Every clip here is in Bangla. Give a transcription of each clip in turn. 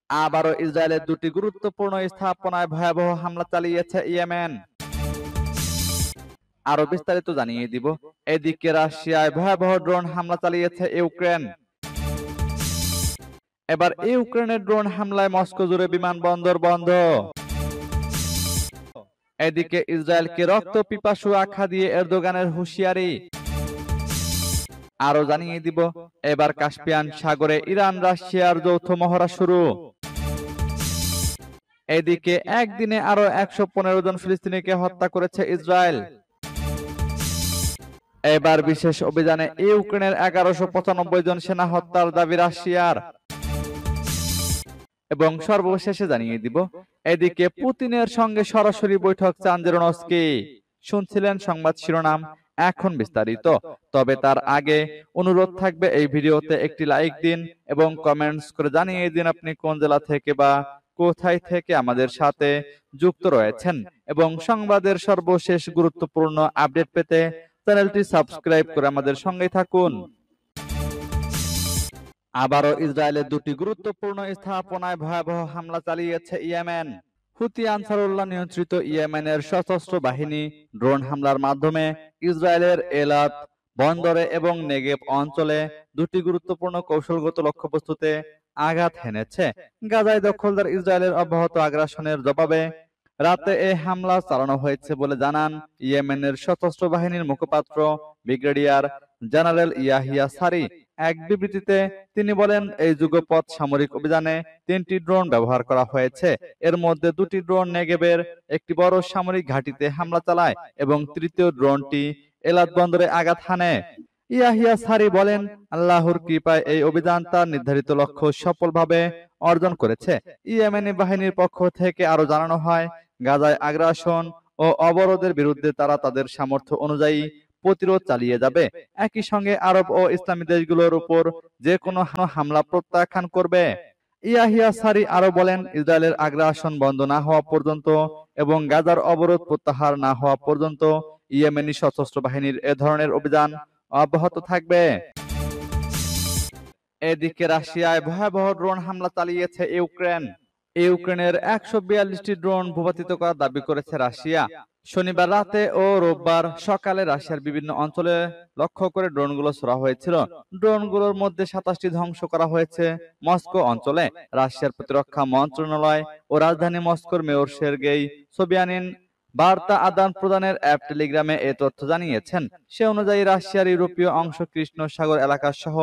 আবারও ইসরায়েলের দুটি গুরুত্বপূর্ণ স্থাপনায় ভয়াবহ হামলা চালিয়েছে ইয়েমেন। আরো বিস্তারিত জানিয়ে দিব। এদিকে রাশিয়ায় ভয়াবহ ড্রোন হামলা চালিয়েছে ইউক্রেন। এবার ইউক্রেনের ড্রোন হামলায় মস্কো জুড়ে বিমানবন্দর বন্ধ। এদিকে ইসরায়েলকে রক্ত পিপাসু আখ্যা দিয়ে এরদোগানের হুঁশিয়ারি। আরো জানিয়ে দিব, এবার কাস্পিয়ান সাগরে ইরান রাশিয়ার যৌথ মহড়া শুরু। এদিকে একদিনে আরো 115 জন ফিলিস্তিনিকে হত্যা করেছে ইসরায়েল। এবার বিশেষ অভিযানে ইউক্রেনের 1195 জন সেনা হত্যার দাবি রাশিয়ার। এবং সর্বশেষে জানিয়ে দিব, এদিকে পুতিনের সঙ্গে সরাসরি বৈঠক চান জেলেনস্কি। শুনছিলেন সংবাদ শিরোনাম, এখন বিস্তারিত। তবে তার আগে অনুরোধ থাকবে, এই ভিডিওতে একটি লাইক দিন এবং কমেন্টস করে জানিয়ে দিন আপনি কোন জেলা থেকে বা কোথায় থেকে আমাদের সাথে যুক্ত রয়েছেন। এবং সংবাদের সর্বশেষ গুরুত্বপূর্ণ আপডেট পেতে চ্যানেলটি সাবস্ক্রাইব করে আমাদের সঙ্গেই থাকুন। আবারও ইসরায়েলের দুটি গুরুত্বপূর্ণ স্থাপনায় ভয়াবহ হামলা চালিয়েছে ইয়েমেন। হুতি আনসারুল্লাহ নিয়ন্ত্রিত ইয়েমেনের সশস্ত্র বাহিনী ড্রোন হামলার মাধ্যমে ইসরায়েলের এলাত বন্দরে এবং নেগেব অঞ্চলে দুটি গুরুত্বপূর্ণ কৌশলগত লক্ষ্যবস্তুতে আঘাত হেনেছে। গাজায় দখলদার ইসরায়েলের অব্যাহত আগ্রাসনের জবাবে রাতে এই হামলা চালানো হয়েছে বলে জানান ইয়েমেনের সশস্ত্র বাহিনীর মুখপাত্র ব্রিগেডিয়ার জেনারেল ইয়াহিয়া সারি। এক বিবৃতিতে তিনি বলেন, এই যুগপৎ সামরিক অভিযানে 3টি ড্রোন ব্যবহার করা হয়েছে। এর মধ্যে 2টি ড্রোন নেগেবের একটি বড় সামরিক ঘাঁটিতে হামলা চালায় এবং তৃতীয় ড্রোনটি এলাত বন্দরে আঘাত হানে। ইয়াহিয়া সারি বলেন, আল্লাহর কৃপায় এই অভিযান তার নির্ধারিত লক্ষ্য সফলভাবে অর্জন করেছে। ইয়েমেনি বাহিনীর পক্ষ থেকে আরো জানানো হয়, গাজায় আগ্রাসন ও অবরোধের বিরুদ্ধে তারা তাদের সামর্থ্য অনুযায়ী প্রতিরোধ চালিয়ে যাবে। একই সঙ্গে আরব ও ইসলামী দেশগুলোর উপর যে কোনো হামলা প্রত্যাখ্যান করবে। ইয়াহিয়া সারি আরো বলেন, ইসরায়েলের আগ্রাসন বন্ধ না হওয়া পর্যন্ত এবং গাজার অবরোধ প্রত্যাহার না হওয়া পর্যন্ত ইয়েমেনি সশস্ত্র বাহিনীর এ ধরনের অভিযান অব্যাহত থাকবে। এদিকে রাশিয়ায় ভয়াবহ ড্রোন হামলা চালিয়েছে ইউক্রেন। ইউক্রেনের 142টি ড্রোন ভূপাতিত করার দাবি করেছে রাশিয়া। শনিবার রাতে ও রোববার সকালে রাশিয়ার বিভিন্ন অঞ্চলে লক্ষ্য করে ড্রোনগুলো ছোড়া হয়েছিল। ড্রোনগুলোর মধ্যে 27টি ধ্বংস করা হয়েছে মস্কো অঞ্চলে। রাশিয়ার প্রতিরক্ষা মন্ত্রণালয় ও রাজধানী মস্কোর মেয়র সের্গেই সোবিয়ানিন বার্তা আদান প্রদানের অ্যাপ টেলিগ্রামে এ তথ্য জানিয়েছেন। সে অনুযায়ী রাশিয়ার ইউরোপীয় অংশ, কৃষ্ণ সাগর এলাকা সহ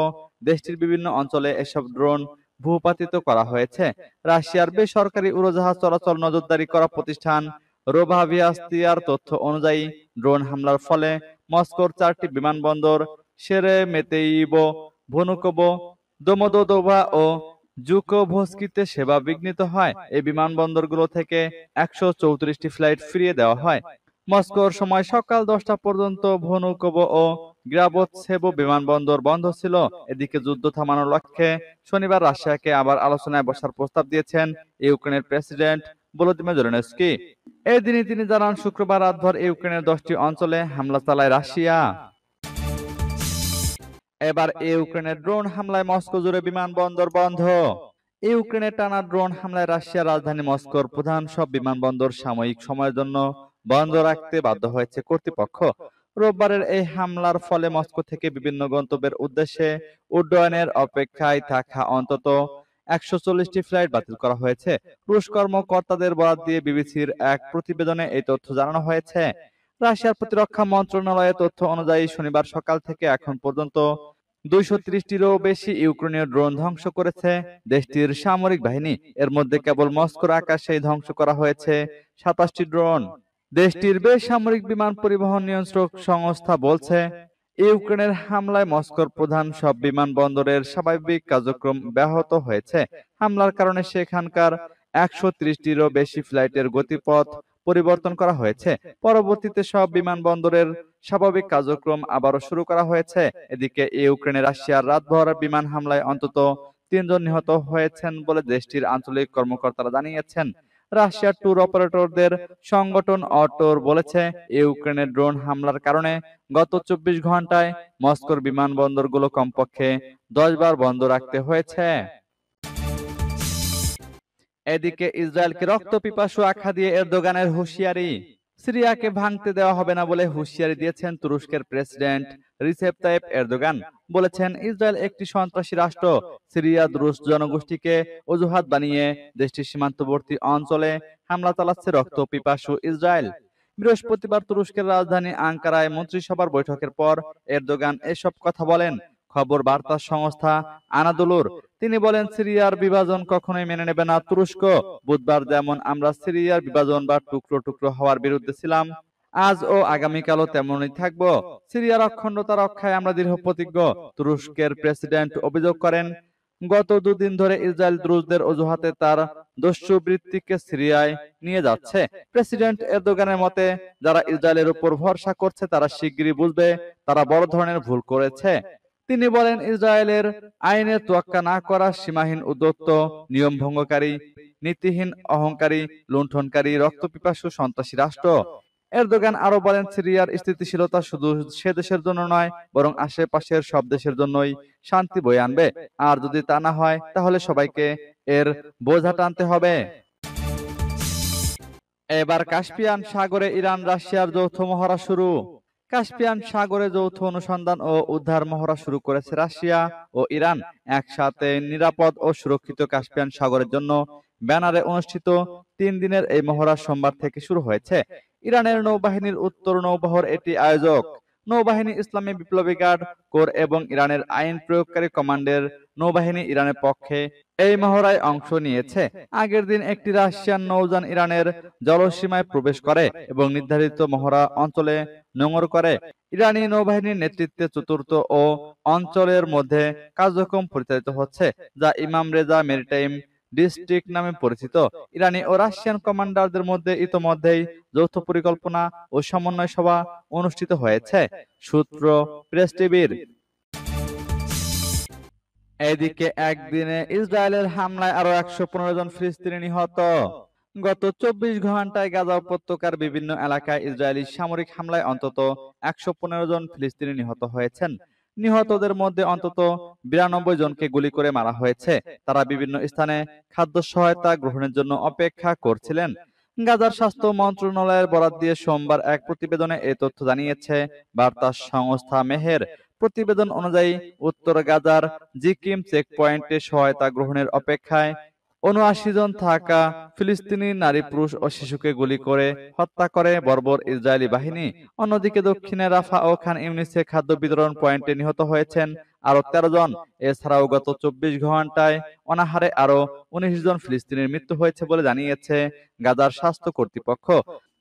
দেশটির বিভিন্ন অঞ্চলে এসব ড্রোন ভূপাতিত করা হয়েছে। রাশিয়ার বেসরকারি উড়োজাহাজ চলাচল নজরদারি করা প্রতিষ্ঠান রোভাভিয়াস্তিয়ার তথ্য অনুযায়ী ড্রোন হামলার ফলে মস্কোর 4টি বিমানবন্দর শেরেমেতেইভো, ভনুকোভো, দোমোদোদোভা ও জুকোভস্কিতে সেবা বিঘ্নিত হয়। এই বিমানবন্দরগুলো থেকে 134টি ফ্লাইট ফিরিয়ে দেওয়া হয়। মস্কোর সময় সকাল 10টা পর্যন্ত ভনুকোভো ও গ্রাবোতসেভো বিমানবন্দর বন্ধ ছিল। এদিকে যুদ্ধ থামানোর লক্ষ্যে শনিবার রাশিয়াকে আবার আলোচনায় বসার প্রস্তাব দিয়েছেন ইউক্রেনের প্রেসিডেন্ট ভলোদিমির জেলেনস্কি। এই দিনই তিনি জানান, শুক্রবার রাতভর ইউক্রেনের 10টি অঞ্চলে হামলা চালায় রাশিয়া। এবার ইউক্রেনের ড্রোন হামলায় মস্কো জুড়ে বিমানবন্দর বন্ধ। ইউক্রেনের টানা ড্রোন হামলায় রাশিয়ার রাজধানী মস্কোর প্রধান সব বিমানবন্দর সাময়িক সময়ের জন্য বন্ধ রাখতে বাধ্য হয়েছে কর্তৃপক্ষ। রোববারের এই হামলার ফলে মস্কো থেকে বিভিন্ন গন্তব্যের উদ্দেশ্যে উড্ডয়নের অপেক্ষায় থাকা অন্তত 140টি ফ্লাইট বাতিল করা হয়েছে। রুশ কর্মকর্তাদের বরাত দিয়ে বিবিসির এক প্রতিবেদনে এই তথ্য জানানো হয়েছে। রাশিয়ার প্রতিরক্ষা মন্ত্রণালয়ের তথ্য অনুযায়ী শনিবার সকাল থেকে এখন পর্যন্ত 230টিরও বেশি ইউক্রেনীয় ড্রোন ধ্বংস করেছে দেশটির সামরিক বাহিনী। এর মধ্যে কেবল মস্কোর আকাশেই ধ্বংস করা হয়েছে 27টি ড্রোন। দেশটির বেসামরিক বিমান পরিবহন নিয়ন্ত্রক সংস্থা বলছে, ইউক্রেনের হামলায় মস্কোর প্রধান সব বিমানবন্দরের স্বাভাবিক কার্যক্রম ব্যাহত হয়েছে। হামলার কারণে সেখানকার 130টিরও বেশি ফ্লাইটের গতিপথ পরিবর্তন করা হয়েছে। পরবর্তীতে সব বিমানবন্দরের স্বাভাবিক কার্যক্রম আবারও শুরু করা হয়েছে। এদিকে ইউক্রেনে রাশিয়ার রাতভর বিমান হামলায় অন্তত 3 জন নিহত হয়েছেন বলে দেশটির আঞ্চলিক কর্মকর্তারা জানিয়েছেন। রাশিয়ার ট্যুর অপারেটরদের সংগঠন অটোর বলেছে, ইউক্রেনের ড্রোন হামলার কারণে গত 24 ঘন্টায় মস্কোর বিমানবন্দরগুলো কমপক্ষে 10 বার বন্ধ রাখতে হয়েছে। এদিকে ইসরায়েলকে রক্তপিপাসু আখ্যা দিয়ে এরদোগানের হুঁশিয়ারি। সিরিয়াকে ভাঙতে দেওয়া হবে না বলে হুঁশিয়ারি দিয়েছেন তুরস্কের প্রেসিডেন্ট রিসেপ তাইপ এরদোগান। বলেছেন, ইসরায়েল একটি সন্ত্রাসী রাষ্ট্র। সিরিয়া দ্রুজ জনগোষ্ঠীকে অজুহাত বানিয়ে দেশটির সীমান্তবর্তী অঞ্চলে হামলা চালাচ্ছে রক্তপিপাসু ইসরায়েল। বৃহস্পতিবার তুরস্কের রাজধানী আঙ্কারায় মন্ত্রিসভার বৈঠকের পর এরদোগান এসব কথা বলেন। খবর বার্তা সংস্থা আনাদোলুর তিনি বলেন, সিরিয়ার বিভাজন কখনোই মেনে নেবে না তুরস্ক। বুধবার যেমন আমরা সিরিয়ার বিভাজন বা টুকরো টুকরো হওয়ার বিরুদ্ধে ছিলাম, আজ ও আগামীকালও তেমনই থাকব। সিরিয়ার অখণ্ডতা রক্ষায় আমরা দৃঢ় প্রতিজ্ঞ। তুরস্কের প্রেসিডেন্ট অভিযোগ করেন, গত দুদিন ধরে ইসরায়েল দ্রুজদের অজুহাতে তার দস্যুবৃত্তিকে সিরিয়ায় নিয়ে যাচ্ছে। প্রেসিডেন্ট এরদোগানের মতে, যারা ইসরায়েলের উপর ভরসা করছে তারা শিগগিরই বুঝবে তারা বড় ধরনের ভুল করেছে। তিনি বলেন, ইসরায়েলের আইনের তোয়াক্কা না করা সীমাহীন উদ্যত্ত, নিয়ম ভঙ্গকারী, নীতিহীন, অহংকারী, লুণ্ঠনকারী, রক্তপিপাসু সন্ত্রাসী রাষ্ট্র। এরদোগান আরো বলেন, সিরিয়ার স্থিতিশীলতা শুধু সে দেশের জন্য নয়, বরং আশেপাশের সব দেশের জন্যই শান্তি বয়ে আনবে। আর যদি তা না হয়, তাহলে সবাইকে এর বোঝা টানতে হবে। এবার কাস্পিয়ান সাগরে ইরান রাশিয়ার যৌথ মহড়া শুরু। কাস্পিয়ান সাগরে যৌথ অনুসন্ধান ও উদ্ধার মহড়া শুরু করেছে রাশিয়া ও ইরান। একসাথে নিরাপদ ও সুরক্ষিত কাস্পিয়ান সাগরের জন্য ব্যানারে অনুষ্ঠিত 3 দিনের এই মহড়া সোমবার থেকে শুরু হয়েছে। ইরানের নৌবাহিনীর উত্তর নৌবহর এটি আয়োজক। নৌবাহিনী, ইসলামী বিপ্লবী গার্ড কোর এবং ইরানের আইন প্রয়োগকারী কমান্ডের নৌবাহিনী ইরানের পক্ষে এই মহড়ায় অংশ নিয়েছে। আগের দিন একটি রাশিয়ান নৌযান ইরানের জলসীমায় প্রবেশ করে এবং নির্ধারিত মহড়া অঞ্চলে নোঙর করে। ইরানি নৌবাহিনীর নেতৃত্বে চতুর্থ ও অঞ্চলের মধ্যে কার্যক্রম পরিচালিত হচ্ছে, যা ইমাম রেজা মেরিটাইম ডিস্ট্রিক্ট নামে পরিচিত। ইরানি ও রাশিয়ান কমান্ডারদের মধ্যে ইতোমধ্যেই যৌথ পরিকল্পনা ও সমন্বয় সভা অনুষ্ঠিত হয়েছে, সূত্র প্রেস টিভির। এদিকে একদিনে ইসরায়েলের হামলায় আরো 115 জন ফিলিস্তিনি নিহত। গত 24 ঘন্টায় গাজা উপত্যকার বিভিন্ন এলাকায় ইসরায়েলি সামরিক হামলায় অন্তত 115 জন ফিলিস্তিনি নিহত হয়েছেন। নিহতদের মধ্যে অন্তত 92 জনকে গুলি করে মারা হয়েছে। তারা বিভিন্ন স্থানে খাদ্য সহায়তা গ্রহণের জন্য অপেক্ষা করছিলেন। গাজার স্বাস্থ্য মন্ত্রণালয়ের বরাত দিয়ে সোমবার এক প্রতিবেদনে এই তথ্য জানিয়েছে বার্তা সংস্থা মেহের। প্রতিবেদন অনুযায়ী, উত্তর গাজার জিকিম চেকপয়েন্টে সহায়তা গ্রহণের অপেক্ষায় 79 জন থাকা ফিলিস্তিনি নারী, পুরুষ ও শিশুকে গুলি করে হত্যা করে বর্বর ইসরায়েলি বাহিনী। অন্যদিকে দক্ষিণে রাফা ও খান ইউনিসে খাদ্য বিতরণ পয়েন্টে নিহত হয়েছেন আরো 13 জন। এছাড়াও গত 24 ঘন্টায় অনাহারে আরো 19 জন ফিলিস্তিনির মৃত্যু হয়েছে বলে জানিয়েছে গাজার স্বাস্থ্য কর্তৃপক্ষ।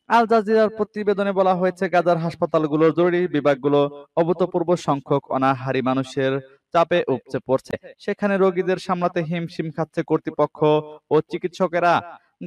আল জাজিরার প্রতিবেদনে বলা হয়েছে, গাজার হাসপাতালগুলোর জরুরি বিভাগগুলো অভূতপূর্ব সংখ্যক অনাহারী মানুষের চাপে উপচে পড়ছে। সেখানে রোগীদের সামলাতে হিমশিম খাচ্ছে কর্তৃপক্ষ ও চিকিৎসকেরা।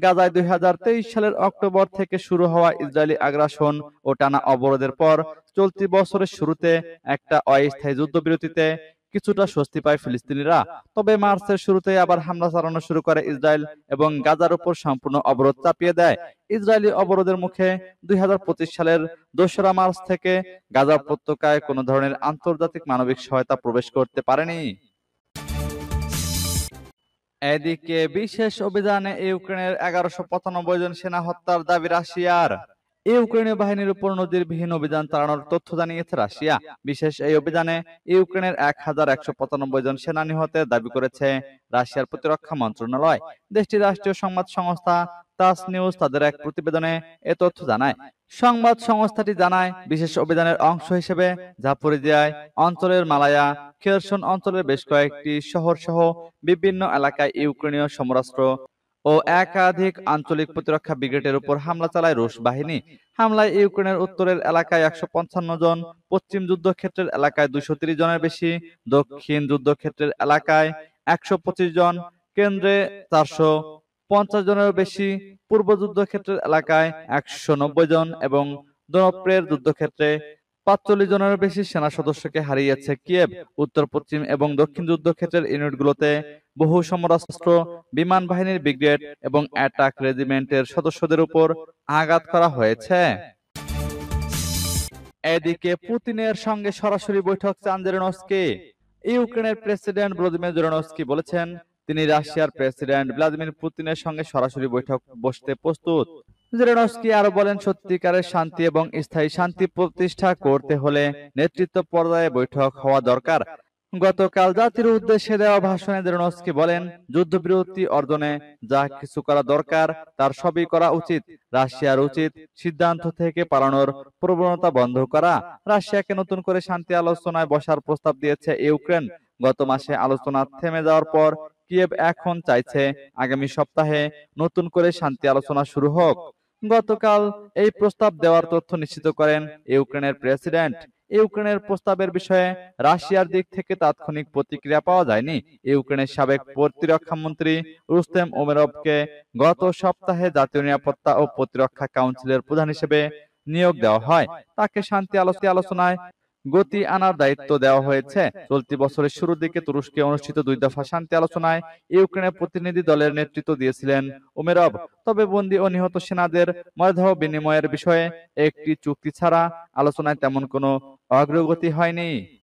গাজায় 2023 সালের অক্টোবর থেকে শুরু হওয়া ইসরায়েলি আগ্রাসন ও টানা অবরোধের পর চলতি বছরের শুরুতে একটা অস্থায়ী যুদ্ধবিরতিতে কিছুটা স্বস্তি পায় ফিলিস্তিনিরা। তবে মার্চের শুরুতে আবার হামলা চালানো শুরু করে ইসরায়েল এবং গাজার উপর সম্পূর্ণ অবরোধ চাপিয়ে দেয়। ইসরায়েলি অবরোধের মুখে 2025 সালের 2রা মার্চ থেকে গাজা উপত্যকায় কোনো ধরনের আন্তর্জাতিক মানবিক সহায়তা প্রবেশ করতে পারেনি। এদিকে বিশেষ অভিযানে ইউক্রেনের 1195 জন সেনা হত্যার দাবি রাশিয়ার। ইউক্রেনীয় বাহিনীর উপর নজিরবিহীন অভিযান চালানোর তথ্য জানিয়েছে রাশিয়া। বিশেষ এই অভিযানে ইউক্রেনের 1195 জন সেনা নিহতের দাবি করেছে রাশিয়ার প্রতিরক্ষা মন্ত্রণালয়। দেশটির রাষ্ট্রীয় সংবাদ সংস্থা তাস নিউজ তাদের এক প্রতিবেদনে এ তথ্য জানায়। সংবাদ সংস্থাটি জানায়, বিশেষ অভিযানের অংশ হিসেবে জাপোরিজিয়ায় অঞ্চলের মালায়া, খেরসন অঞ্চলের বেশ কয়েকটি শহর সহ বিভিন্ন এলাকায় ইউক্রেনীয় সমরাস্ত্র ও একাধিক আঞ্চলিক প্রতিরক্ষা ব্রিগেডের উপর হামলা চালায় রুশ বাহিনী। হামলায় ইউক্রেনের উত্তরের এলাকায় 155 জন, পশ্চিম যুদ্ধক্ষেত্রের এলাকায় 230 জনের বেশি, দক্ষিণ যুদ্ধক্ষেত্রের এলাকায় 125 জন, কেন্দ্রে 450 জনের বেশি, পূর্ব যুদ্ধক্ষেত্রের এলাকায় 190 জন এবং দনপ্রের যুদ্ধক্ষেত্রে 45 জনের বেশি সেনা সদস্যকে হারিয়েছে কিয়েভ। উত্তর, পশ্চিম এবং দক্ষিণ যুদ্ধক্ষেত্রের ইউনিটগুলোতে বহু সমরাস্ত্র, বিমান বাহিনীর ব্রিগেড এবং অ্যাটাক রেজিমেন্টের সদস্যদের উপর আঘাত করা হয়েছে। এদিকে পুতিনের সঙ্গে সরাসরি বৈঠক চান জেলেনস্কি। ইউক্রেনের প্রেসিডেন্ট ভলোদিমির জেলেনস্কি বলেছেন, তিনি রাশিয়ার প্রেসিডেন্ট ভ্লাদিমির পুতিনের সঙ্গে সরাসরি বৈঠক বসতে প্রস্তুত। জেলেনস্কি আরো বলেন, সত্যিকারের শান্তি এবং স্থায়ী শান্তি প্রতিষ্ঠা করতে হলে নেতৃত্ব পর্যায়ে বৈঠক হওয়া দরকার। গতকাল জাতির উদ্দেশ্যে দেওয়া ভাষণে জেলেনস্কি বলেন, যুদ্ধবিরতি অর্জনে যা কিছু করা দরকার তার সবই করা উচিত। রাশিয়ার উচিত সিদ্ধান্ত থেকে পালানোর প্রবণতা বন্ধ করা। রাশিয়াকে নতুন করে শান্তি আলোচনায় বসার প্রস্তাব দিয়েছে ইউক্রেন। গত মাসে আলোচনা থেমে যাওয়ার পর কিয়েভ এখন চাইছে আগামী সপ্তাহে নতুন করে শান্তি আলোচনা শুরু হোক। গতকাল এই প্রস্তাব দেওয়ার তথ্য নিশ্চিত করেন ইউক্রেনের প্রেসিডেন্ট। ইউক্রেনের প্রস্তাবের বিষয়ে রাশিয়ার দিক থেকে তাৎক্ষণিক প্রতিক্রিয়া পাওয়া যায়নি। ইউক্রেনের সাবেক প্রতিরক্ষা মন্ত্রী রুস্তেম ওমেরভকে গত সপ্তাহে জাতীয় নিরাপত্তা ও প্রতিরক্ষা কাউন্সিলের প্রধান হিসেবে নিয়োগ দেওয়া হয়। তাকে শান্তি আলোচনায় গতি আনার দায়িত্ব দেওয়া হয়েছে। চলতি বছরের শুরুর দিকে তুরস্কে অনুষ্ঠিত 2 দফা শান্তি আলোচনায় ইউক্রেনের প্রতিনিধি দলের নেতৃত্ব দিয়েছিলেন ওমেরভ। তবে বন্দী ও নিহত সেনাদের মরদেহ বিনিময়ের বিষয়ে একটি চুক্তি ছাড়া আলোচনায় তেমন কোনো অগ্রগতি হয়নি।